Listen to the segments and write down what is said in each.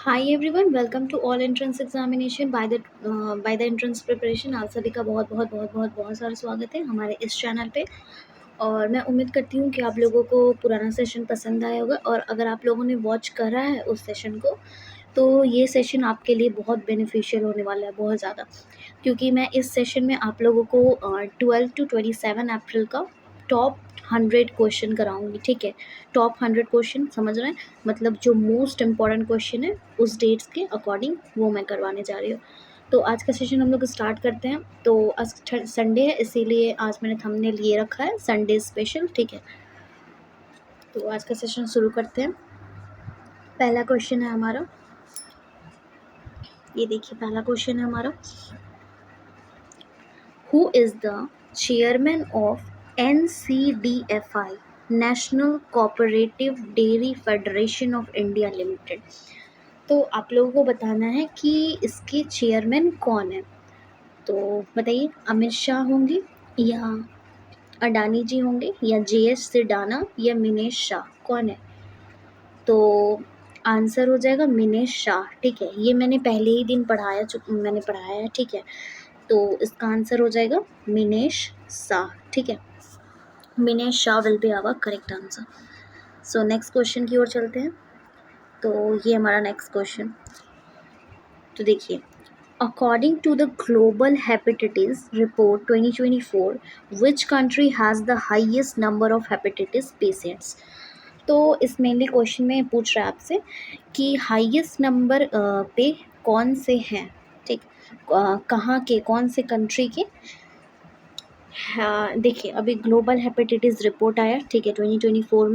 Hi everyone, welcome to all entrance examination by the entrance preparation. आप सभी का बहुत बहुत बहुत बहुत बहुत सारा स्वागत है हमारे इस चैनल पे। और मैं उम्मीद करती हूँ कि आप लोगों को पुराना सेशन पसंद आया होगा, और अगर आप लोगों ने वॉच करा है उस सेशन को तो ये सेशन आपके लिए बहुत बेनिफिशियल होने वाला है, बहुत ज़्यादा। क्योंकि मैं इस सेशन में आप लोगों को 12 to 27 अप्रैल का टॉप 100 क्वेश्चन कराऊंगी। ठीक है, टॉप 100 क्वेश्चन, समझ रहे हैं? मतलब जो मोस्ट इम्पॉर्टेंट क्वेश्चन है उस डेट्स के अकॉर्डिंग वो मैं करवाने जा रही हूँ। तो आज का सेशन हम लोग स्टार्ट करते हैं। तो आज संडे है, इसीलिए आज मैंने थंबनेल ये रखा है, संडे स्पेशल। ठीक है, तो आज का सेशन शुरू करते हैं। पहला क्वेश्चन है हमारा, ये देखिए, पहला क्वेश्चन है हमारा, Who is the chairman of NCDFI, National Cooperative Dairy Federation of India Limited? तो आप लोगों को बताना है कि इसके चेयरमैन कौन है। तो बताइए, अमित शाह होंगे, या अडानी जी होंगे, या JS सिडाना, या मिनेश शाह, कौन है? तो आंसर हो जाएगा मिनेश शाह। ठीक है, ये मैंने पहले ही दिन मैंने पढ़ाया है। ठीक है, तो इसका आंसर हो जाएगा मिनेश शाह। ठीक है, Minesh Shah will be our correct answer. So next question की ओर चलते हैं। तो ये हमारा नेक्स्ट क्वेश्चन, तो देखिए, according to the global hepatitis report 2024, which country has the highest number of hepatitis patients? तो इस मेनली क्वेश्चन में पूछ रहा है आपसे कि हाईएस्ट नंबर पे कौन से हैं। ठीक, कहाँ के, कौन से कंट्री के? हाँ, देखिए, अभी ग्लोबल हेपेटाइटिस रिपोर्ट आया। ठीक है, 2024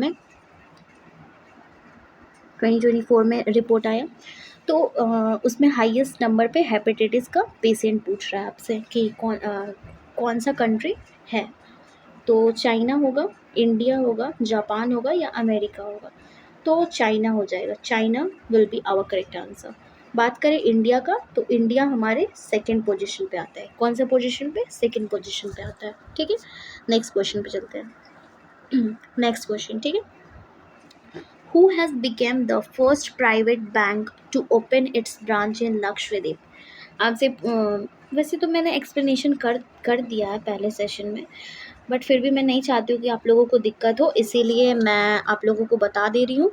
में रिपोर्ट आया। तो उसमें हाईएस्ट नंबर पे हेपेटाइटिस का पेशेंट पूछ रहा है आपसे कि कौन सा कंट्री है। तो चाइना होगा, इंडिया होगा, जापान होगा, या अमेरिका होगा? तो चाइना हो जाएगा, China will be our correct answer. बात करें इंडिया का, तो इंडिया हमारे सेकंड पोजीशन पे आता है। कौन से पोजीशन पे? सेकंड पोजीशन पे आता है। ठीक है, नेक्स्ट क्वेश्चन पे चलते हैं। नेक्स्ट क्वेश्चन, ठीक है, Who has become the first private bank to open its branch in Lakshadweep? आपसे वैसे तो मैंने एक्सप्लेनेशन कर दिया है पहले सेशन में, बट फिर भी मैं नहीं चाहती हूँ कि आप लोगों को दिक्कत हो, इसीलिए मैं आप लोगों को बता दे रही हूँ।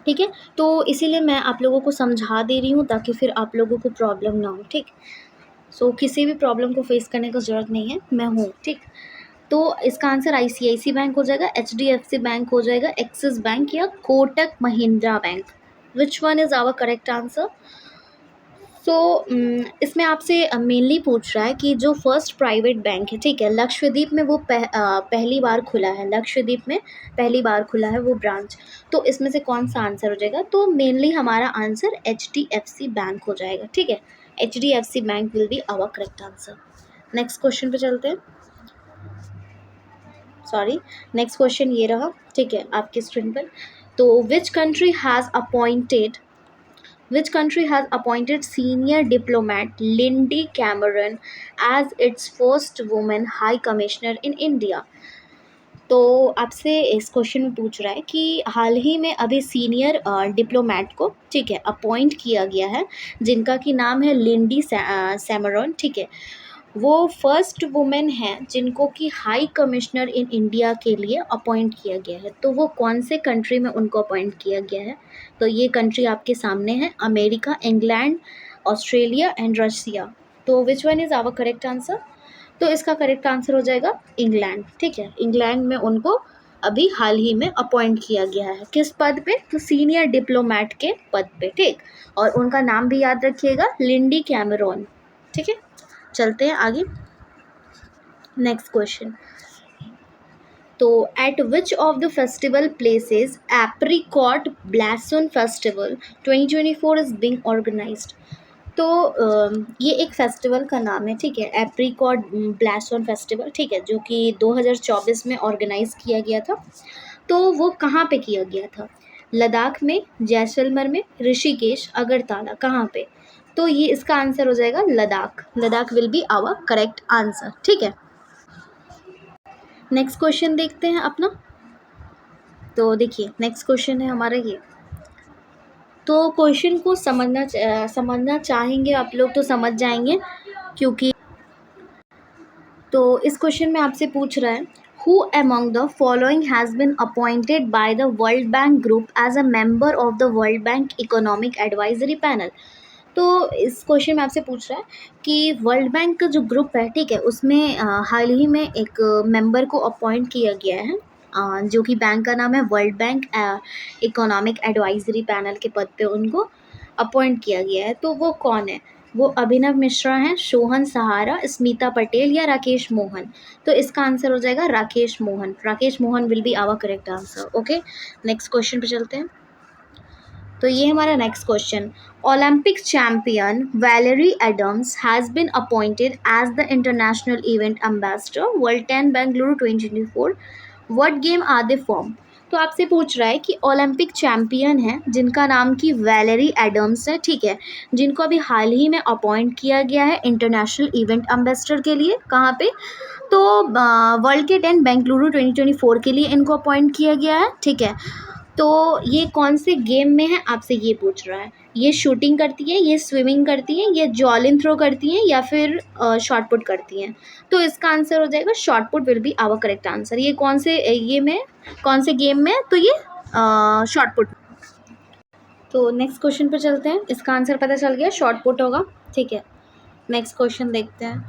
ठीक है, तो इसीलिए मैं आप लोगों को समझा दे रही हूँ ताकि फिर आप लोगों को प्रॉब्लम ना हो। ठीक, सो किसी भी प्रॉब्लम को फेस करने का ज़रूरत नहीं है, मैं हूँ। ठीक, तो इसका आंसर ICICI बैंक हो जाएगा, HDFC बैंक हो जाएगा, एक्सिस बैंक, या Kotak Mahindra bank. Which one is our correct answer? So इसमें आपसे मेनली पूछ रहा है कि जो फर्स्ट प्राइवेट बैंक है, ठीक है, लक्षद्वीप में वो पहली बार खुला है, लक्षद्वीप में पहली बार खुला है वो ब्रांच। तो इसमें से कौन सा आंसर हो जाएगा? तो मेनली हमारा आंसर HDFC बैंक हो जाएगा। ठीक है, HDFC bank will be our correct answer. Next question पे चलते हैं। सॉरी, नेक्स्ट क्वेश्चन ये रहा। ठीक है, आपकी स्क्रीन पर। तो which country has appointed senior diplomat Lindy Cameron as its first woman high commissioner in India? तो आपसे इस क्वेश्चन में पूछ रहा है कि हाल ही में अभी सीनियर डिप्लोमेट को, ठीक है, अपॉइंट किया गया है, जिनका कि नाम है लिंडी सैमरन। ठीक है, वो फर्स्ट वुमेन हैं जिनको कि हाई कमिश्नर इन इंडिया के लिए अपॉइंट किया गया है। तो वो कौन से कंट्री में उनको अपॉइंट किया गया है? तो ये कंट्री आपके सामने है, America, England, Australia and Russia. तो which one is our correct answer? तो इसका करेक्ट आंसर हो जाएगा इंग्लैंड। ठीक है, इंग्लैंड में उनको अभी हाल ही में अपॉइंट किया गया है। किस पद पे? तो सीनियर डिप्लोमेट के पद पे। ठीक, और उनका नाम भी याद रखिएगा, लिंडी कैमरॉन। ठीक है, चलते हैं आगे। नेक्स्ट क्वेश्चन, तो at which of the festival places apricot blossom festival 2024 is being organised? तो ये एक फेस्टिवल का नाम है। ठीक है, एप्रिकॉट ब्लॉसम फेस्टिवल। ठीक है, जो कि 2024 में ऑर्गेनाइज किया गया था। तो वो कहाँ पे किया गया था? लद्दाख में, जैसलमेर में, ऋषिकेश, अगरतला, कहाँ पे? तो ये इसका आंसर हो जाएगा Ladakh. Ladakh will be our correct answer. ठीक है, नेक्स्ट क्वेश्चन देखते हैं अपना। तो देखिए, नेक्स्ट क्वेश्चन है हमारा ये, तो क्वेश्चन को समझना चाहेंगे आप लोग तो समझ जाएंगे, क्योंकि तो इस क्वेश्चन में आपसे पूछ रहा है, who among the following has been appointed by the World Bank group as a member of the World Bank economic advisory panel. तो इस क्वेश्चन में आपसे पूछ रहा है कि वर्ल्ड बैंक का जो ग्रुप है, ठीक है, उसमें हाल ही में एक मेंबर को अपॉइंट किया गया है, जो कि बैंक का नाम है world Bank economic advisory panel के पद पे उनको अपॉइंट किया गया है। तो वो कौन है? वो अभिनव मिश्रा हैं, सोहन सहारा, स्मिता पटेल या राकेश मोहन। तो इसका आंसर हो जाएगा Rakesh Mohan. Rakesh Mohan will be our correct answer. Okay, next question पे चलते हैं। तो ये हमारा next question, Olympic champion Valerie Adams has been appointed as the international event ambassador world 10 Bengaluru 2024। What game are they from? तो आपसे पूछ रहा है कि ओलंपिक चैंपियन है जिनका नाम की वैलेरी एडम्स है, ठीक है, जिनको अभी हाल ही में अपॉइंट किया गया है इंटरनेशनल इवेंट एम्बेसडर के लिए। कहाँ पे? तो वर्ल्ड के 10 बेंगलुरु 2024 के लिए इनको अपॉइंट किया गया है, ठीक है। तो ये कौन से गेम में है आपसे ये पूछ रहा है। ये शूटिंग करती है, ये स्विमिंग करती है, ये जॉलिन थ्रो करती हैं, या फिर शॉट पुट करती हैं। तो इसका आंसर हो जाएगा shot put will be our correct answer. ये कौन से कौन से गेम में? तो ये शॉट पुट। तो नेक्स्ट क्वेश्चन पे चलते हैं। इसका आंसर पता चल गया, शॉट पुट होगा, ठीक है। नेक्स्ट क्वेश्चन देखते हैं।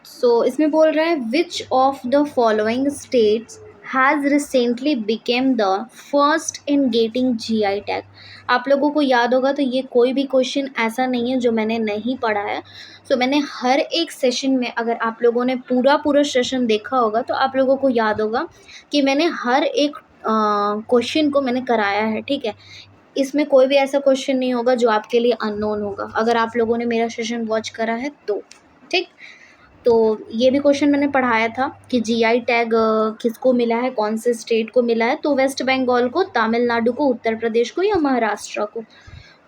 सो इसमें बोल रहा है, विच of the following states has recently became the first in getting GI tag. आप लोगों को याद होगा, तो ये कोई भी क्वेश्चन ऐसा नहीं है जो मैंने नहीं पढ़ा है। सो मैंने हर एक सेशन में, अगर आप लोगों ने पूरा सेशन देखा होगा तो आप लोगों को याद होगा कि मैंने हर एक क्वेश्चन को मैंने कराया है, ठीक है। इसमें कोई भी ऐसा क्वेश्चन नहीं होगा जो आपके लिए अननोन होगा, अगर आप लोगों ने मेरा सेशन वॉच करा है तो, ठीक। तो ये भी क्वेश्चन मैंने पढ़ाया था कि GI टैग किसको मिला है, कौन से स्टेट को मिला है। तो वेस्ट बंगाल को, तमिलनाडु को, उत्तर प्रदेश को या महाराष्ट्र को।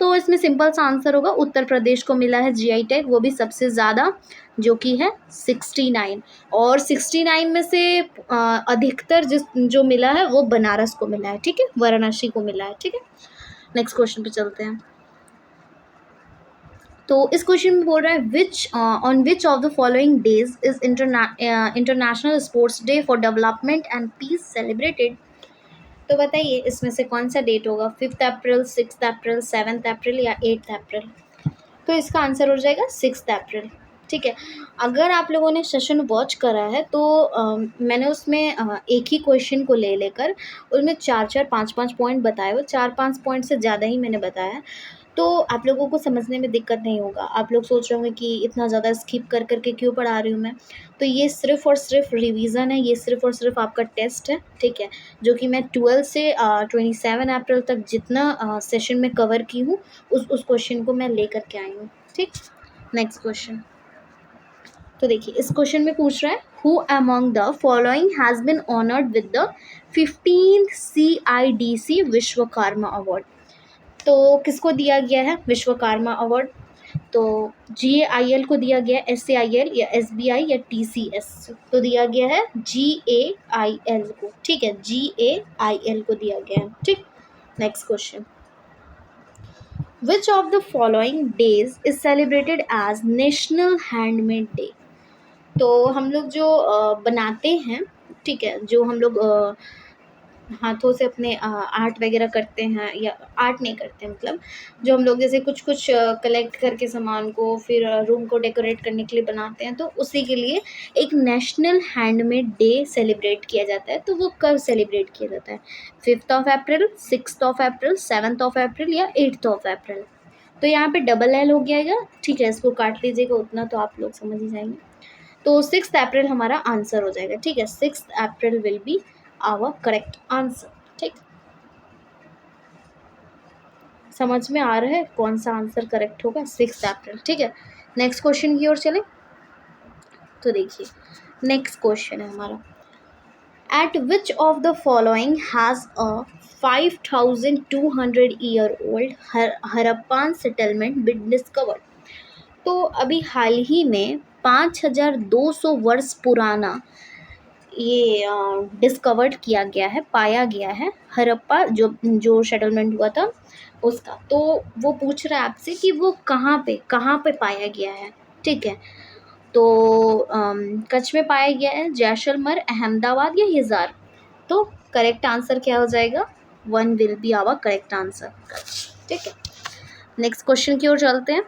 तो इसमें सिंपल सा आंसर होगा, उत्तर प्रदेश को मिला है GI टैग, वो भी सबसे ज़्यादा, जो कि है 69। और 69 में से अधिकतर जो मिला है वो बनारस को मिला है, ठीक है, वाराणसी को मिला है, ठीक है। नेक्स्ट क्वेश्चन पे चलते हैं। तो इस क्वेश्चन में बोल रहा है, on which of the following days is international sports day for development and peace celebrated. तो बताइए इसमें से कौन सा डेट होगा, 5 अप्रैल, 6 अप्रैल, 7 अप्रैल या 8 अप्रैल। तो इसका आंसर हो जाएगा 6 अप्रैल, ठीक है। अगर आप लोगों ने सेशन वॉच करा है तो मैंने उसमें एक ही क्वेश्चन को ले लेकर उनमें 4-4, 5-5 पॉइंट बताए, वो 4-5 पॉइंट से ज़्यादा ही मैंने बताया। तो आप लोगों को समझने में दिक्कत नहीं होगा। आप लोग सोच रहे होंगे कि इतना ज़्यादा स्किप कर करके क्यों पढ़ा रही हूँ मैं। तो ये सिर्फ़ और सिर्फ रिवीजन है, ये सिर्फ़ और सिर्फ आपका टेस्ट है, ठीक है, जो कि मैं 12 से 27 अप्रैल तक जितना सेशन में कवर की हूँ उस क्वेश्चन को मैं लेकर के आई हूँ, ठीक। Next question. तो देखिए इस क्वेश्चन में पूछ रहा है, who among the following has been honoured with the 15th CIDC Vishwakarma award. तो किसको दिया गया है विश्वकर्मा अवार्ड? तो GAIL को दिया गया, SAIL या SBI या TCS। तो दिया गया है GAIL को, ठीक है, GAIL को दिया गया है, ठीक। Next question, which of the following days is celebrated as national handmade day. तो हम लोग जो बनाते हैं, ठीक है, जो हम लोग हाथों से अपने आर्ट वगैरह करते हैं, या आर्ट नहीं करते हैं, मतलब जो हम लोग जैसे कुछ कुछ कलेक्ट करके सामान को फिर रूम को डेकोरेट करने के लिए बनाते हैं, तो उसी के लिए एक नेशनल हैंडमेड डे सेलिब्रेट किया जाता है। तो वो कब सेलिब्रेट किया जाता है? 5th अप्रैल, 6th अप्रैल, 7th अप्रैल या 8th अप्रैल। तो यहाँ पे डबल L हो गया, ठीक है, इसको काट लीजिएगा, उतना तो आप लोग समझ ही जाएंगे। तो 6 अप्रैल हमारा आंसर हो जाएगा, ठीक है, 6 April will be our correct answer, ठीक। समझ में आ रहा है कौन सा आंसर करेक्ट होगा? 6 अप्रैल, ठीक है। नेक्स्ट क्वेश्चन की ओर चले। तो देखिए नेक्स्ट क्वेश्चन है हमारा, at which of the following has a 5200 year old Harappan settlement been discovered. तो अभी हाल ही में 5200 वर्ष पुराना ये डिस्कवर्ड किया गया है, पाया गया है। हरप्पा जो सेटलमेंट हुआ था उसका। तो वो पूछ रहा है आपसे कि वो कहाँ पे पाया गया है, ठीक है। तो कच्छ में पाया गया है, जैसलमेर, अहमदाबाद या हिसार। तो करेक्ट आंसर क्या हो जाएगा? 1 will be our correct answer, Kutch, ठीक है। नेक्स्ट क्वेश्चन की ओर चलते हैं।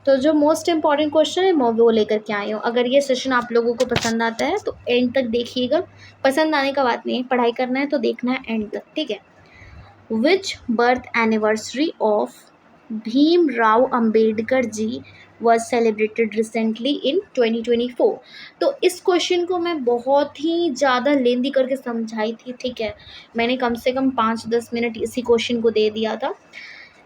तो जो मोस्ट इम्पॉर्टेंट क्वेश्चन है मैं वो लेकर के आई हूँ। अगर ये सेशन आप लोगों को पसंद आता है तो एंड तक देखिएगा। पसंद आने का बात नहीं है, पढ़ाई करना है तो देखना है एंड तक, ठीक है। Which birth anniversary of Bhim Rao Ambedkar ji was celebrated recently in 2024। तो इस क्वेश्चन को मैं बहुत ही ज़्यादा लेंदी करके समझाई थी, ठीक है। मैंने कम से कम 5-10 मिनट इसी क्वेश्चन को दे दिया था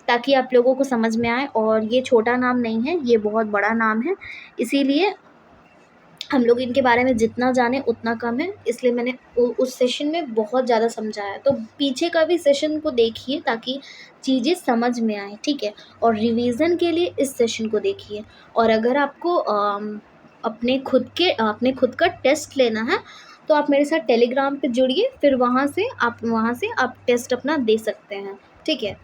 ताकि आप लोगों को समझ में आए। और ये छोटा नाम नहीं है, ये बहुत बड़ा नाम है, इसीलिए हम लोग इनके बारे में जितना जाने उतना कम है, इसलिए मैंने उस सेशन में बहुत ज़्यादा समझाया। तो पीछे का भी सेशन को देखिए ताकि चीज़ें समझ में आए, ठीक है। और रिवीजन के लिए इस सेशन को देखिए। और अगर आपको अपने खुद का टेस्ट लेना है तो आप मेरे साथ टेलीग्राम पे जुड़िए, फिर वहाँ से आप टेस्ट अपना दे सकते हैं, ठीक है।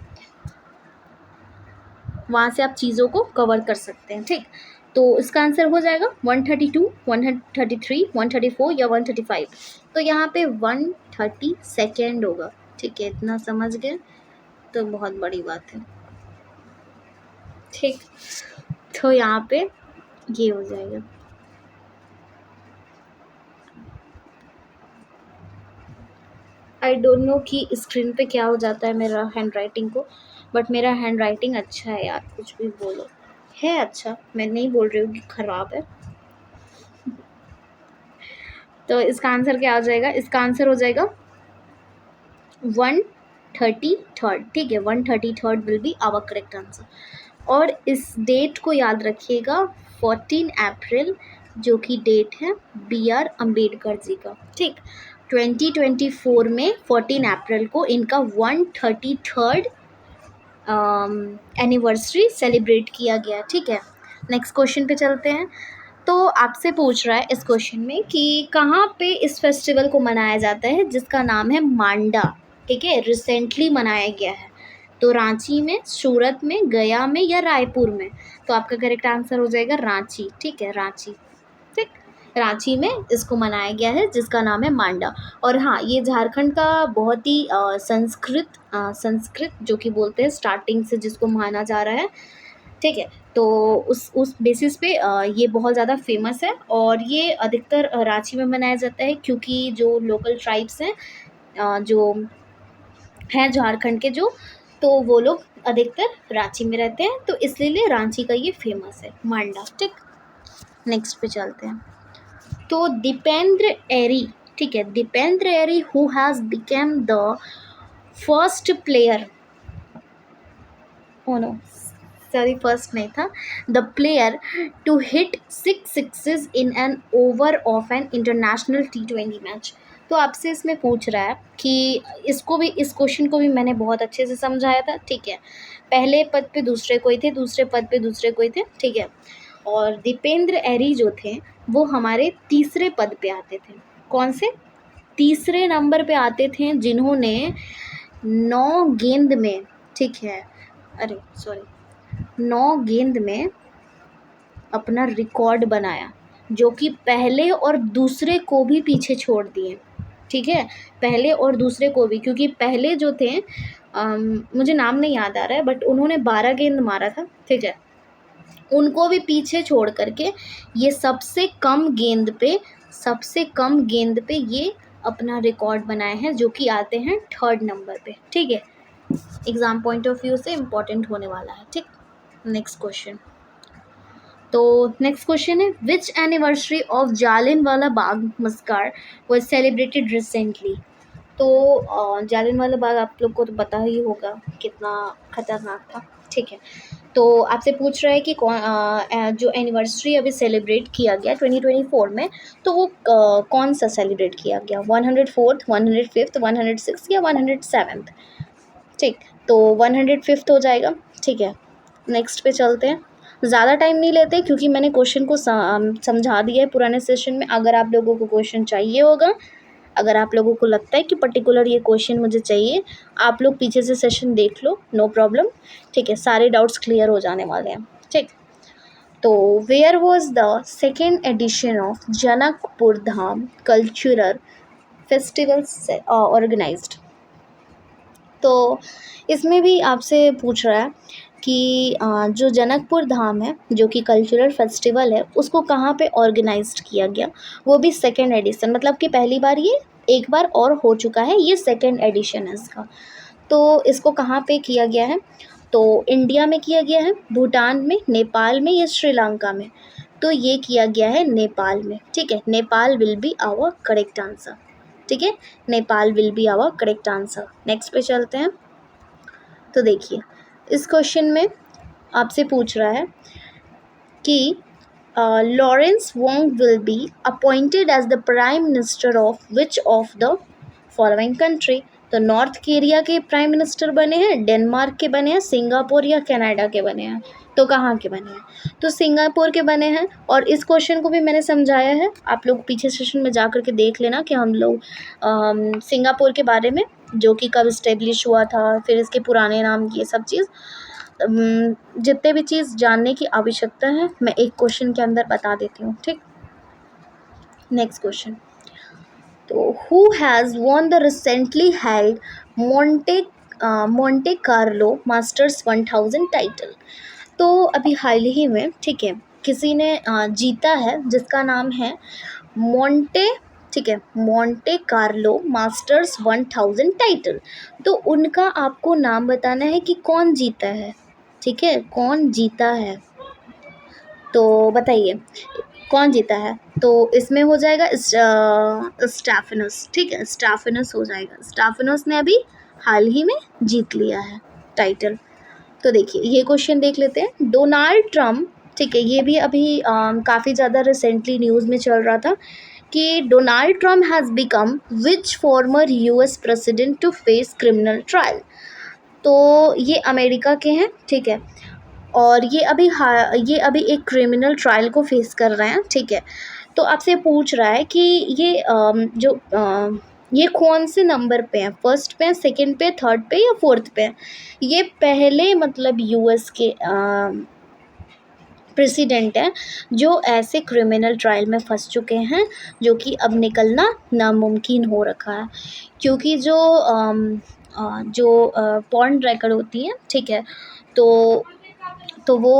वहाँ से आप चीज़ों को कवर कर सकते हैं, ठीक। तो इसका आंसर हो जाएगा 132, 133, 134 या 135। तो यहाँ पे 132 होगा, ठीक है। इतना समझ गए तो बहुत बड़ी बात है, ठीक। तो यहाँ पे ये हो जाएगा। आई डोंट नो कि स्क्रीन पे क्या हो जाता है मेरा हैंड राइटिंग को, बट मेरा हैंड राइटिंग अच्छा है यार, कुछ भी बोलो, है अच्छा। मैं नहीं बोल रही हूँ कि ख़राब है। तो इसका आंसर क्या हो जाएगा? इसका आंसर हो जाएगा 133, ठीक है। 133 will be our correct answer. और इस डेट को याद रखिएगा, 14 अप्रैल, जो कि डेट है BR अम्बेडकर जी का, ठीक। 2024 में 14 अप्रैल को इनका 133rd एनिवर्सरी सेलिब्रेट किया गया, ठीक है। नेक्स्ट क्वेश्चन पे चलते हैं। तो आपसे पूछ रहा है इस क्वेश्चन में कि कहाँ पे इस फेस्टिवल को मनाया जाता है जिसका नाम है मांडा, ठीक है। रिसेंटली मनाया गया है। तो रांची में, सूरत में, गया में या रायपुर में। तो आपका करेक्ट आंसर हो जाएगा रांची, ठीक है, रांची, ठीक। रांची में इसको मनाया गया है जिसका नाम है मांडा। और हाँ, ये झारखंड का बहुत ही संस्कृत जो कि बोलते हैं स्टार्टिंग से जिसको माना जा रहा है, ठीक है। तो उस बेसिस पे ये बहुत ज़्यादा फेमस है। और ये अधिकतर रांची में मनाया जाता है क्योंकि जो लोकल ट्राइब्स हैं जो हैं झारखंड के जो, तो वो लोग अधिकतर रांची में रहते हैं, तो इसलिए रांची का ये फेमस है मांडा, ठीक। नेक्स्ट पे चलते हैं। तो दीपेंद्र एरी, ठीक है, Dipendra Airee who has became the first player, oh no sorry, first नहीं था, the player to hit 6 sixes in an over of an international T20 match. तो आपसे इसमें पूछ रहा है कि इस क्वेश्चन को भी मैंने बहुत अच्छे से समझाया था, ठीक है। पहले पद पे दूसरे कोई थे, दूसरे पद पे दूसरे कोई थे, ठीक है। और दीपेंद्र एरी जो थे वो हमारे तीसरे पद पे आते थे। कौन से? तीसरे नंबर पे आते थे, जिन्होंने 9 गेंद में, ठीक है, अरे सॉरी, 9 गेंद में अपना रिकॉर्ड बनाया, जो कि पहले और दूसरे को भी पीछे छोड़ दिए, ठीक है। पहले और दूसरे को भी, क्योंकि पहले जो थे मुझे नाम नहीं याद आ रहा है, बट उन्होंने 12 गेंद मारा था, ठीक है। उनको भी पीछे छोड़ करके ये सबसे कम गेंद पे ये अपना रिकॉर्ड बनाए हैं, जो कि आते हैं 3rd नंबर पे, ठीक है। एग्ज़ाम पॉइंट ऑफ व्यू से इम्पॉर्टेंट होने वाला है, ठीक। Next question. तो नेक्स्ट क्वेश्चन है, which anniversary of Jallianwala Bagh massacre was celebrated recently. तो जालियनवाला बाग आप लोग को तो पता ही होगा कितना खतरनाक था, ठीक है। तो आपसे पूछ रहा है कि जो एनिवर्सरी अभी सेलिब्रेट किया गया 2024 में, तो वो कौन सा सेलिब्रेट किया गया, 104th, 105th, 106 या 107th, ठीक। तो 105th हो जाएगा, ठीक है। नेक्स्ट पे चलते हैं। ज़्यादा टाइम नहीं लेते क्योंकि मैंने क्वेश्चन को समझा दिया है पुराने सेशन में। अगर आप लोगों को क्वेश्चन चाहिए होगा अगर आप लोगों को लगता है कि पर्टिकुलर ये क्वेश्चन मुझे चाहिए, आप लोग पीछे से सेशन देख लो, नो प्रॉब्लम, ठीक है, सारे डाउट्स क्लियर हो जाने वाले हैं, ठीक। तो where was the second edition of Janakpur Dham cultural festival organised? तो इसमें भी आपसे पूछ रहा है कि जो जनकपुर धाम है जो कि कल्चरल फेस्टिवल है उसको कहाँ पे ऑर्गेनाइज्ड किया गया, वो भी सेकेंड एडिशन, मतलब कि पहली बार ये एक बार और हो चुका है, ये सेकेंड एडिशन है इसका। तो इसको कहाँ पे किया गया है? तो इंडिया में किया गया है, भूटान में, नेपाल में या श्रीलंका में? तो ये किया गया है नेपाल में, ठीक है, Nepal will be our correct answer, ठीक है, Nepal will be our correct answer. Next पे चलते हैं। तो देखिए इस क्वेश्चन में आपसे पूछ रहा है कि Lawrence Wong will be appointed as the prime minister of which of the following country? तो नॉर्थ कोरिया के प्राइम मिनिस्टर बने हैं, डेनमार्क के बने हैं, सिंगापुर या कनाडा के बने हैं? तो कहाँ के बने हैं? तो सिंगापुर के बने हैं। और इस क्वेश्चन को भी मैंने समझाया है, आप लोग पीछे सेशन में जा कर के देख लेना कि हम लोग सिंगापुर के बारे में, जो कि कब इस्टेब्लिश हुआ था, फिर इसके पुराने नाम, ये सब चीज़ जितने भी चीज़ जानने की आवश्यकता है मैं एक क्वेश्चन के अंदर बता देती हूँ, ठीक। नेक्स्ट क्वेश्चन, तो who has won the recently held Monte Carlo masters 1000 title? तो अभी हाल ही में, ठीक है, किसी ने जीता है जिसका नाम है मोंटे, ठीक है, मोंटे कार्लो मास्टर्स 1000 टाइटल। तो उनका आपको नाम बताना है कि कौन जीता है, ठीक है, कौन जीता है, तो बताइए कौन जीता है? तो इसमें हो जाएगा स्टेफेनस, ठीक है, स्टेफेनस हो जाएगा, स्टेफेनस ने अभी हाल ही में जीत लिया है टाइटल। तो देखिए ये क्वेश्चन देख लेते हैं। डोनाल्ड ट्रम्प, ठीक है, ये भी अभी काफ़ी ज़्यादा रिसेंटली न्यूज़ में चल रहा था कि Donald Trump has become which former US president to face criminal trial? तो ये अमेरिका के हैं, ठीक है, और ये अभी एक क्रिमिनल ट्रायल को फेस कर रहे हैं, ठीक है। तो आपसे पूछ रहा है कि ये ये कौन से नंबर पे हैं, फर्स्ट पे, सेकंड पे, थर्ड पे या फोर्थ पे? ये पहले मतलब यूएस के प्रेसिडेंट हैं जो ऐसे क्रिमिनल ट्रायल में फंस चुके हैं जो कि अब निकलना नामुमकिन हो रखा है, क्योंकि जो पॉर्न रेकॉर्ड होती है, ठीक है, तो वो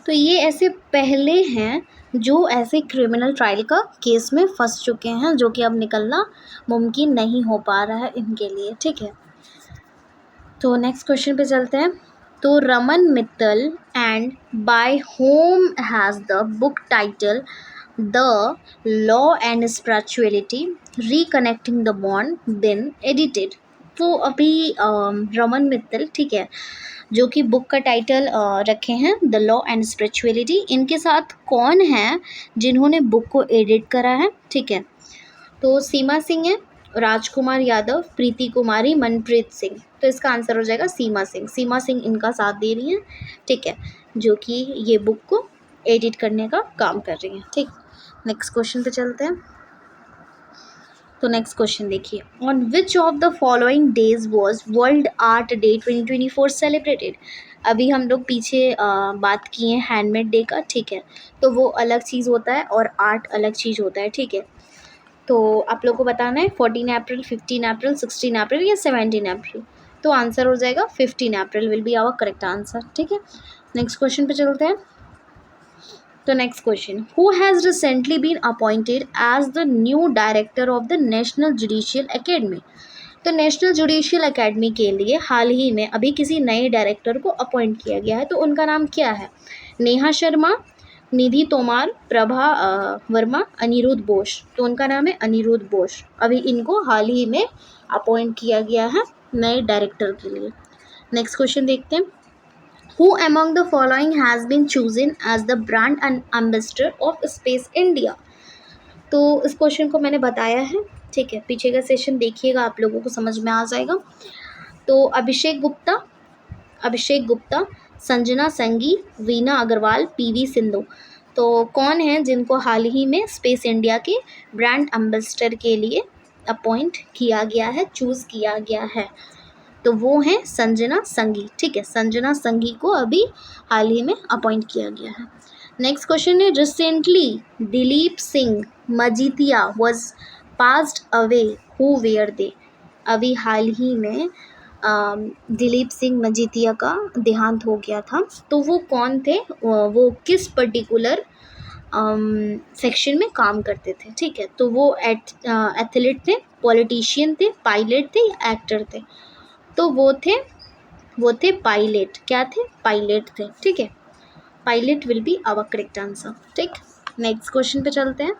तो ये ऐसे पहले हैं जो ऐसे क्रिमिनल ट्रायल का केस में फंस चुके हैं जो कि अब निकलना मुमकिन नहीं हो पा रहा है इनके लिए, ठीक है। तो नेक्स्ट क्वेश्चन पे चलते हैं। तो Raman Mittal and by home has the book title the law and spirituality reconnecting the bond been edited? तो अभी रमन मित्तल, ठीक है, जो कि बुक का टाइटल रखे हैं द लॉ एंड स्पिरिचुअलिटी, इनके साथ कौन है जिन्होंने बुक को एडिट करा है, ठीक है? तो सीमा सिंह है, राजकुमार यादव, प्रीति कुमारी, मनप्रीत सिंह। तो इसका आंसर हो जाएगा सीमा सिंह। सीमा सिंह इनका साथ दे रही हैं, ठीक है, जो कि ये बुक को एडिट करने का काम कर रही हैं, ठीक। नेक्स्ट क्वेश्चन पे चलते हैं। तो नेक्स्ट क्वेश्चन देखिए, on which of the following days was world art day 2024 celebrated? अभी हम लोग पीछे बात किए हैं हैंडमेड डे का, ठीक है, तो वो अलग चीज़ होता है और आर्ट अलग चीज़ होता है, ठीक है। तो आप लोग को बताना है 14 अप्रैल, 15 अप्रैल, 16 अप्रैल या 17 अप्रैल? तो आंसर हो जाएगा 15 April will be our correct answer, ठीक है। नेक्स्ट क्वेश्चन पे चलते हैं। तो next question, who has recently been appointed as the new director of the national judicial academy? तो नेशनल जुडिशियल एकेडमी के लिए हाल ही में अभी किसी नए डायरेक्टर को अपॉइंट किया गया है, तो उनका नाम क्या है? नेहा शर्मा, निधि तोमार, प्रभा वर्मा, अनिरुद्ध बोस। तो उनका नाम है अनिरुद्ध बोस। अभी इनको हाल ही में अपॉइंट किया गया है नए डायरेक्टर के लिए। नेक्स्ट क्वेश्चन देखते हैं। Who among the following has been chosen as the brand and ambassador of Space India? तो इस क्वेश्चन को मैंने बताया है, ठीक है, पीछे का सेशन देखिएगा, आप लोगों को समझ में आ जाएगा। तो अभिषेक गुप्ता, संजना संगी, वीना अग्रवाल, पीवी सिंधु। तो कौन है जिनको हाल ही में स्पेस इंडिया के ब्रांड एम्बेसडर के लिए अपॉइंट किया गया है, चूज़ किया गया है? तो वो हैं संजना संघी। ठीक है, संजना संघी को अभी हाल ही में अपॉइंट किया गया है। नेक्स्ट क्वेश्चन है, recently Dilip Singh Majithia was passed away, who were they? अभी हाल ही में दिलीप सिंह मजीठिया का देहांत हो गया था, तो वो कौन थे, वो किस पर्टिकुलर सेक्शन में काम करते थे? ठीक है, तो वो एथलीट थे, पॉलिटिशियन थे, पायलट थे या एक्टर थे? तो वो थे पायलट। क्या थे? पायलट थे। ठीक है, pilot will be our correct answer. ठीक, नेक्स्ट क्वेश्चन पे चलते हैं।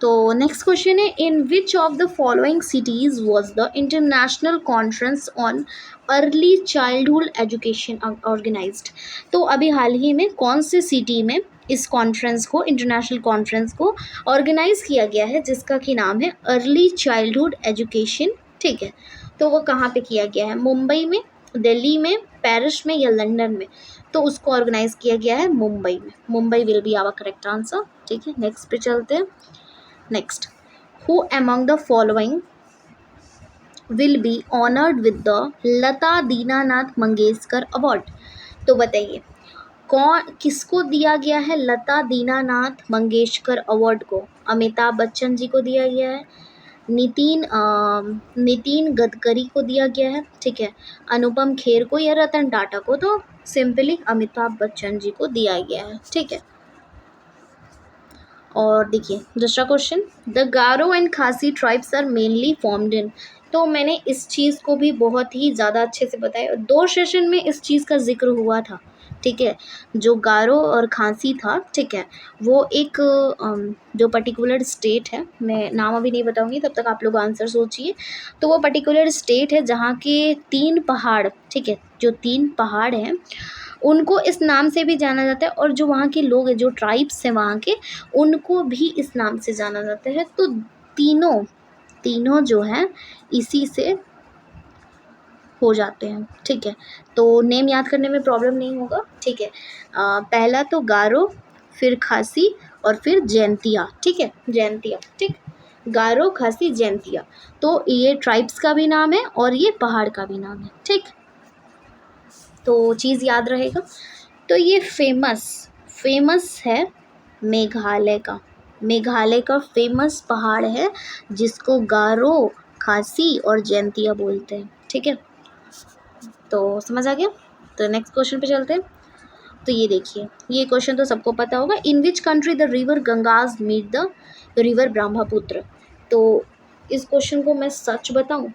तो नेक्स्ट क्वेश्चन है, in which of the following cities was the international conference on early childhood education organised? तो अभी हाल ही में कौन से सिटी में इस कॉन्फ्रेंस को, इंटरनेशनल कॉन्फ्रेंस को ऑर्गेनाइज किया गया है, जिसका कि नाम है अर्ली चाइल्डहुड एजुकेशन? ठीक है, तो वो कहाँ पे किया गया है? मुंबई में, दिल्ली में, पेरिस में या लंदन में? तो उसको ऑर्गेनाइज किया गया है मुंबई में। Mumbai will be our correct answer. ठीक है, नेक्स्ट पे चलते हैं। Next, who among the following will be honored with the Lata Dinanath Mangeshkar award? तो बताइए कौन, किसको दिया गया है लता दीनानाथ मंगेशकर अवार्ड को? अमिताभ बच्चन जी को दिया गया है, नितिन गडकरी को दिया गया है, ठीक है, अनुपम खेर को या रतन टाटा को? तो सिंपली अमिताभ बच्चन जी को दिया गया है। ठीक है, और देखिए दूसरा question, the Garo and Khasi tribes are mainly formed in? तो मैंने इस चीज़ को भी बहुत ही ज़्यादा अच्छे से बताया, 2 सेशन में इस चीज़ का जिक्र हुआ था। ठीक है, जो गारो और खासी था, ठीक है, वो एक जो पर्टिकुलर स्टेट है, मैं नाम अभी नहीं बताऊंगी, तब तक आप लोग आंसर सोचिए। तो वो पर्टिकुलर स्टेट है जहाँ के 3 पहाड़, ठीक है, जो 3 पहाड़ हैं उनको इस नाम से भी जाना जाता है, और जो वहाँ के लोग हैं, जो ट्राइब्स हैं वहाँ के, उनको भी इस नाम से जाना जाता है। तो तीनों जो हैं इसी से हो जाते हैं। ठीक है, तो नेम याद करने में प्रॉब्लम नहीं होगा। ठीक है, पहला तो गारो, फिर खासी और फिर जैंतिया। ठीक है, जैंतिया। ठीक, गारो, खासी, जैंतिया, तो ये ट्राइब्स का भी नाम है और ये पहाड़ का भी नाम है। ठीक, तो चीज़ याद रहेगा। तो ये फेमस है मेघालय का फेमस पहाड़ है जिसको गारो, खासी और जैंतिया बोलते हैं। ठीक है, तो समझ आ गया। तो नेक्स्ट क्वेश्चन पे चलते हैं। तो ये देखिए, ये क्वेश्चन तो सबको पता होगा, in which country the river Ganges meet the river Brahmaputra? तो इस क्वेश्चन को मैं सच बताऊं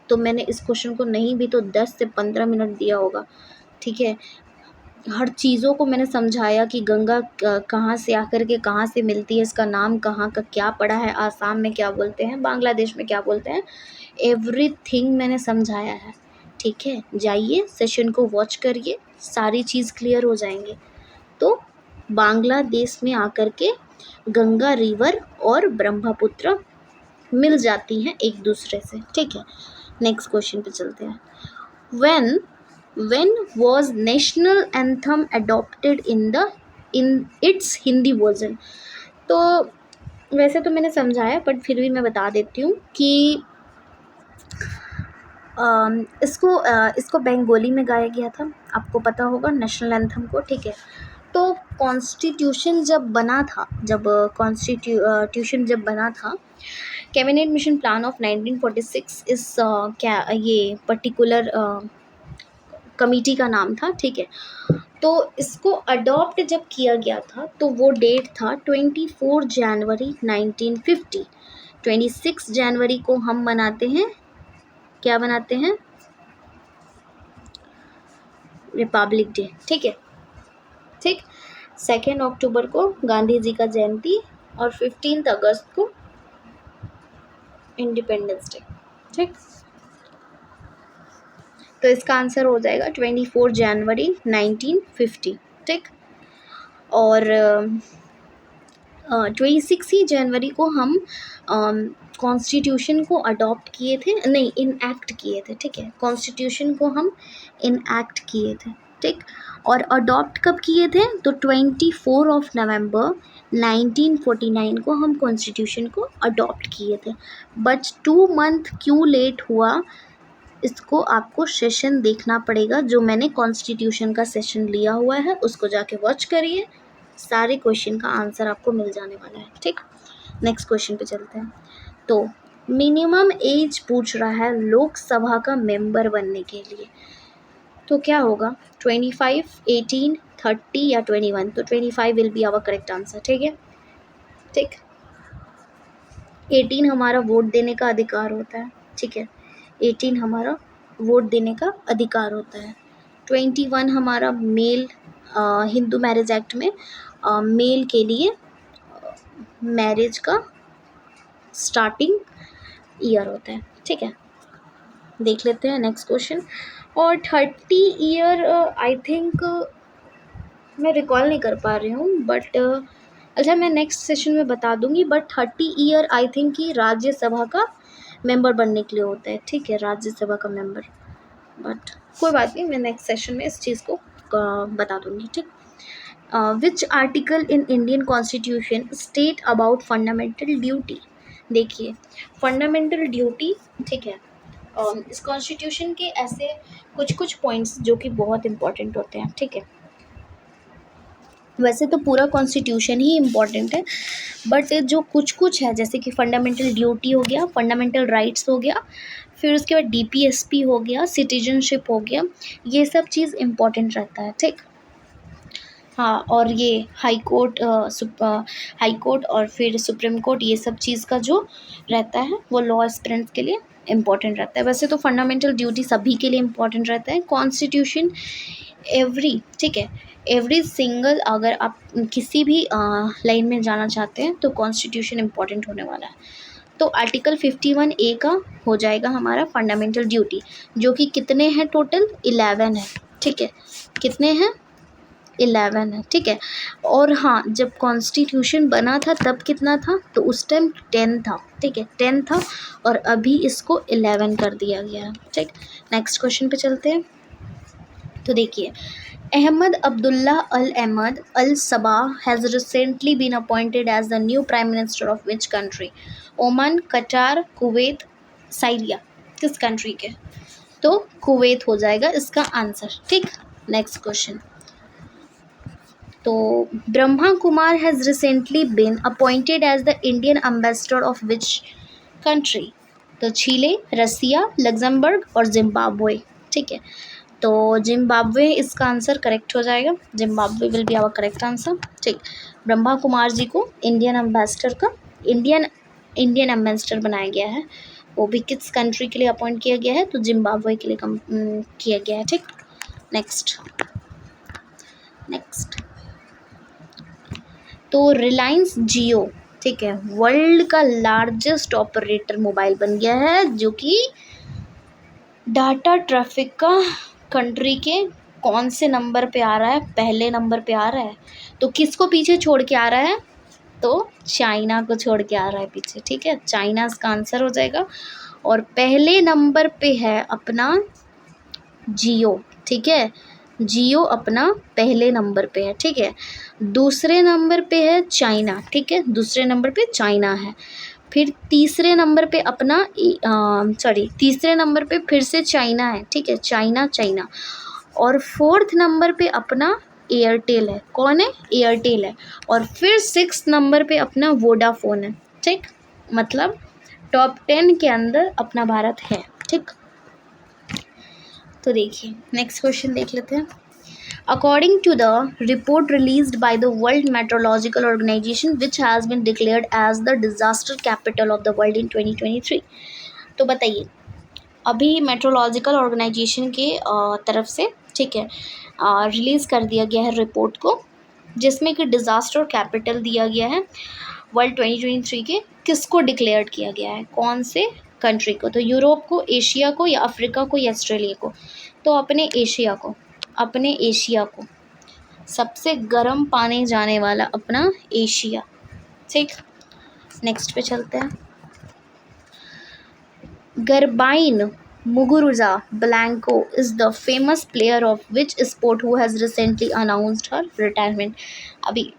तो मैंने इस क्वेश्चन को नहीं भी तो 10 से 15 मिनट दिया होगा। ठीक है, हर चीज़ों को मैंने समझाया कि गंगा कहाँ से आकर के कहाँ से मिलती है, इसका नाम कहाँ का क्या पड़ा है, आसाम में क्या बोलते हैं, बांग्लादेश में क्या बोलते हैं, एवरीथिंग मैंने समझाया है। ठीक है, जाइए सेशन को वॉच करिए, सारी चीज़ क्लियर हो जाएंगे। तो बांग्लादेश में आकर के गंगा रिवर और ब्रह्मपुत्र मिल जाती हैं एक दूसरे से। ठीक है, नेक्स्ट क्वेश्चन पे चलते हैं। When was national anthem adopted in its Hindi version? तो वैसे तो मैंने समझाया, बट फिर भी मैं बता देती हूँ कि इसको बंगाली में गाया गया था, आपको पता होगा नेशनल एंथम को। ठीक है, तो कॉन्स्टिट्यूशन जब बना था, कैबिनेट मिशन प्लान ऑफ 1946 इस क्या ये पर्टिकुलर कमिटी का नाम था। ठीक है, तो इसको अडॉप्ट जब किया गया था तो वो डेट था 24 जनवरी 1950। 26 जनवरी को हम मनाते हैं, क्या मनाते हैं? Republic day. ठीक है, ठीक, 2 अक्टूबर को गांधी जी का जयंती और 15 अगस्त को इंडिपेंडेंस डे। ठीक, तो इसका आंसर हो जाएगा 24 जनवरी 1950। ठीक, और 26 ही जनवरी को हम कॉन्स्टिट्यूशन को अडॉप्ट किए थे, नहीं इनएक्ट किए थे। ठीक है, कॉन्स्टिट्यूशन को हम इनएक्ट किए थे। ठीक। और अडॉप्ट कब किए थे? तो 24 नवंबर 1949 को हम कॉन्स्टिट्यूशन को अडॉप्ट किए थे। बट 2 मंथ क्यों लेट हुआ, इसको आपको सेशन देखना पड़ेगा। जो मैंने कॉन्स्टिट्यूशन का सेशन लिया हुआ है उसको जाके वॉच करिए, सारे क्वेश्चन का आंसर आपको मिल जाने वाला है। ठीक, नेक्स्ट क्वेश्चन पे चलते हैं। तो मिनिमम एज पूछ रहा है लोकसभा का मेंबर बनने के लिए, तो क्या होगा? 25, 18, 30 या 21? तो 25 will be our correct answer. ठीक है, ठीक। 18 हमारा वोट देने का अधिकार होता है। ठीक है, 18 हमारा वोट देने का अधिकार होता है। 21 हमारा मेल, हिंदू मैरिज एक्ट में मेल के लिए मैरिज का स्टार्टिंग ईयर होता है। ठीक है, देख लेते हैं नेक्स्ट क्वेश्चन। और 30 ईयर आई थिंक मैं रिकॉल नहीं कर पा रही हूँ, बट अच्छा मैं नेक्स्ट सेशन में बता दूंगी। बट 30 ईयर आई थिंक कि राज्यसभा का मेंबर बनने के लिए होता है। ठीक है, राज्यसभा का मेंबर, बट कोई बात नहीं, मैं नेक्स्ट सेशन में इस चीज़ को बता दूंगी। ठीक। Which article in Indian constitution state about fundamental duty? देखिए, फंडामेंटल ड्यूटी, ठीक है, इस कॉन्स्टिट्यूशन के ऐसे कुछ कुछ पॉइंट्स जो कि बहुत इंपॉर्टेंट होते हैं। ठीक है, वैसे तो पूरा कॉन्स्टिट्यूशन ही इम्पॉर्टेंट है, बट जो कुछ कुछ है जैसे कि फंडामेंटल ड्यूटी हो गया, फंडामेंटल राइट्स हो गया, फिर उसके बाद डीपीएसपी हो गया, सिटीजनशिप हो गया, ये सब चीज़ इम्पॉर्टेंट रहता है। ठीक, हाँ, और ये हाई कोर्ट और फिर सुप्रीम कोर्ट, ये सब चीज़ का जो रहता है वो लॉ एस्पिरेंट्स के लिए इम्पॉर्टेंट रहता है। वैसे तो फंडामेंटल ड्यूटी सभी के लिए इम्पॉर्टेंट रहता है। कॉन्स्टिट्यूशन ठीक है, एवरी सिंगल, अगर आप किसी भी लाइन में जाना चाहते हैं तो कॉन्स्टिट्यूशन इम्पॉर्टेंट होने वाला है। तो आर्टिकल 51A का हो जाएगा हमारा फंडामेंटल ड्यूटी, जो कि कितने हैं टोटल? 11 है। ठीक है, कितने हैं? 11 है। ठीक है, और हाँ, जब कॉन्स्टिट्यूशन बना था तब कितना था? तो उस टाइम 10 था। ठीक है, 10 था और अभी इसको 11 कर दिया गया है। ठीक, नेक्स्ट क्वेश्चन पे चलते हैं। तो देखिए, Ahmed Abdullah Al-Ahmed Al-Sabah has recently been appointed as the new Prime Minister of which country? Oman, कटार, कुवैत, सीरिया? किस कंट्री के? तो कुवैत हो जाएगा इसका आंसर। ठीक, नेक्स्ट क्वेश्चन। तो Brahma Kumar has recently been appointed as the Indian ambassador of which country? तो चिले, रसिया, लग्जमबर्ग और जिम्बाब्वे? ठीक है, तो जिम्बाब्वे इसका आंसर करेक्ट हो जाएगा। Zimbabwe will be our correct answer. ठीक, ब्रह्मा कुमार जी को इंडियन एम्बेसडर बनाया गया है। वो भी किस कंट्री के लिए अपॉइंट किया गया है? तो जिम्बाब्वे के लिए किया गया है। ठीक, नेक्स्ट। तो रिलायंस जियो, ठीक है, वर्ल्ड का लार्जेस्ट ऑपरेटर मोबाइल बन गया है, जो कि डाटा ट्रैफिक का कंट्री के कौन से नंबर पे आ रहा है? पहले नंबर पे आ रहा है। तो किसको पीछे छोड़ के आ रहा है? तो चाइना को छोड़ के आ रहा है पीछे। ठीक है, चाइना इसका आंसर हो जाएगा। और पहले नंबर पे है अपना जियो। ठीक है, जियो अपना पहले नंबर पे है। ठीक है, दूसरे नंबर पे है चाइना। ठीक है, दूसरे नंबर पे चाइना है। फिर तीसरे नंबर पे अपना तीसरे नंबर पे फिर से चाइना है। ठीक है, चाइना। और फोर्थ नंबर पे अपना एयरटेल है। कौन है? एयरटेल है। और फिर 6 नंबर पे अपना वोडाफोन है। ठीक, मतलब टॉप 10 के अंदर अपना भारत है। ठीक, तो देखिए नेक्स्ट क्वेश्चन देख लेते हैं। According to the report released by the World Meteorological Organization, which has been declared as the disaster capital of the world in 2023, तो बताइए, अभी मेट्रोलॉजिकल ऑर्गेनाइजेशन के तरफ से, ठीक है, रिलीज़ कर दिया गया है रिपोर्ट को, जिसमें कि डिज़ास्टर कैपिटल दिया गया है वर्ल्ड 2023 के। किसको डिक्लेयर किया गया है? कौन से कंट्री को? तो यूरोप को, एशिया को, या अफ्रीका को, या ऑस्ट्रेलिया को? तो अपने एशिया को सबसे गर्म पाने जाने वाला अपना एशिया। ठीक, नेक्स्ट पे चलते हैं। गर्बाइन Muguruza Blanco is the famous player of which sport who has recently announced her retirement? अभी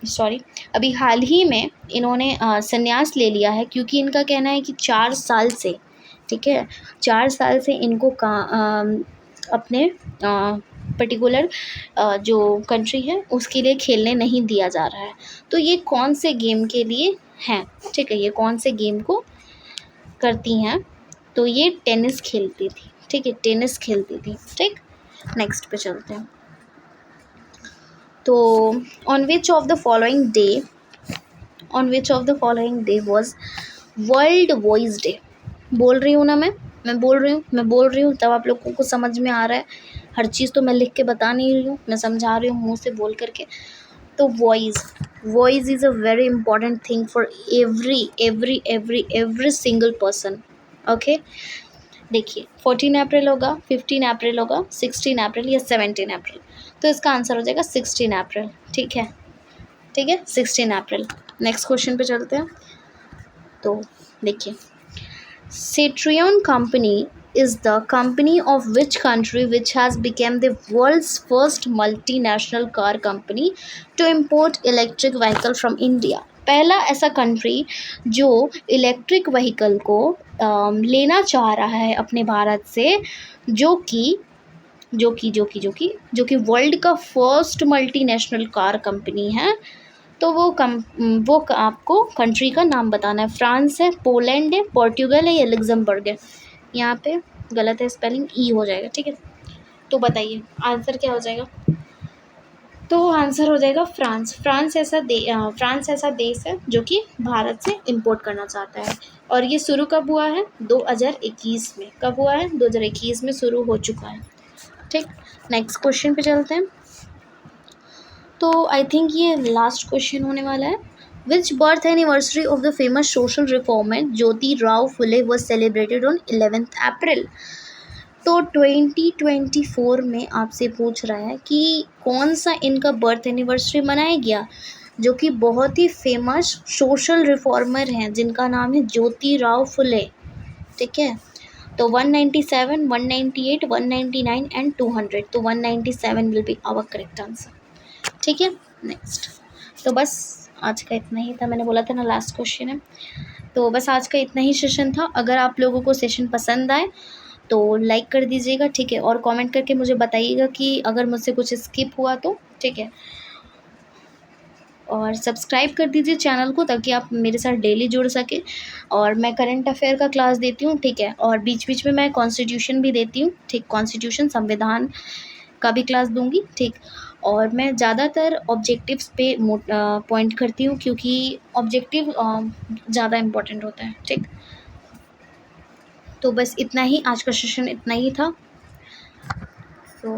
सॉरी अभी हाल ही में इन्होंने संन्यास ले लिया है, क्योंकि इनका कहना है कि 4 साल से, ठीक है, 4 साल से इनको अपने पर्टिकुलर जो कंट्री है उसके लिए खेलने नहीं दिया जा रहा है। तो ये कौन से गेम के लिए हैं, ठीक है, ये कौन से गेम को करती हैं? तो ये टेनिस खेलती थी, ठीक है, टेनिस खेलती थी, ठीक। नेक्स्ट पे चलते हैं। तो on which of the following day was world voice day? बोल रही हूँ ना, मैं बोल रही हूँ तब आप लोगों को समझ में आ रहा है। हर चीज़ तो मैं लिख के बता नहीं रही हूँ, मैं समझा रही हूँ मुंह से बोल करके। तो voice is a very important thing for every single person. Okay, देखिए 14 अप्रैल होगा, 15 अप्रैल होगा, 16 अप्रैल या 17 अप्रैल। तो इसका आंसर हो जाएगा 16 अप्रैल, ठीक है, 16 अप्रैल। नेक्स्ट क्वेश्चन पे चलते हैं। तो देखिए, Citroën company is the company of which country which has become the world's first multinational car company to import electric vehicle from India? पहला ऐसा कंट्री जो इलेक्ट्रिक व्हीकल को लेना चाह रहा है अपने भारत से, जो कि वर्ल्ड का फर्स्ट मल्टीनेशनल कार कंपनी है। तो वो आपको कंट्री का नाम बताना है। फ्रांस है, पोलैंड है, पोर्टुगल है या लग्जमबर्ग है? यहाँ पे गलत है स्पेलिंग, ई हो जाएगा, ठीक है। तो बताइए आंसर क्या हो जाएगा? तो आंसर हो जाएगा फ्रांस। फ्रांस ऐसा देश है जो कि भारत से इंपोर्ट करना चाहता है। और ये शुरू कब हुआ है? 2021 में। कब हुआ है? 2021 में शुरू हो चुका है, ठीक। नेक्स्ट क्वेश्चन पे चलते हैं। तो आई थिंक ये लास्ट क्वेश्चन होने वाला है। Which birth anniversary of the famous social reformer Jyotirao Phule was celebrated on 11 April? तो 2024 में आपसे पूछ रहा है कि कौन सा इनका बर्थ एनिवर्सरी मनाया गया, जो कि बहुत ही फेमस सोशल रिफॉर्मर हैं जिनका नाम है ज्योतिराव फुले, ठीक है। तो 197, 198, 199 एंड 200। तो 197 will be our correct answer, ठीक है। नेक्स्ट, तो बस आज का इतना ही था। मैंने बोला था ना लास्ट क्वेश्चन है। तो बस आज का इतना ही सेशन था। अगर आप लोगों को सेशन पसंद आए तो लाइक कर दीजिएगा, ठीक है, और कमेंट करके मुझे बताइएगा कि अगर मुझसे कुछ स्किप हुआ तो, ठीक है। और सब्सक्राइब कर दीजिए चैनल को ताकि आप मेरे साथ डेली जुड़ सके। और मैं करंट अफेयर का क्लास देती हूँ, ठीक है, और बीच बीच में मैं कॉन्स्टिट्यूशन भी देती हूँ, ठीक, कॉन्स्टिट्यूशन संविधान का भी क्लास दूंगी, ठीक। और मैं ज़्यादातर ऑब्जेक्टिव्स पे पॉइंट करती हूँ, क्योंकि ऑब्जेक्टिव ज़्यादा इम्पोर्टेंट होता है, ठीक। तो बस इतना ही, आज का सेशन इतना ही था। So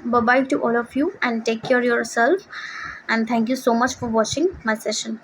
bye bye to all of you and take care yourself, and thank you so much for watching my session.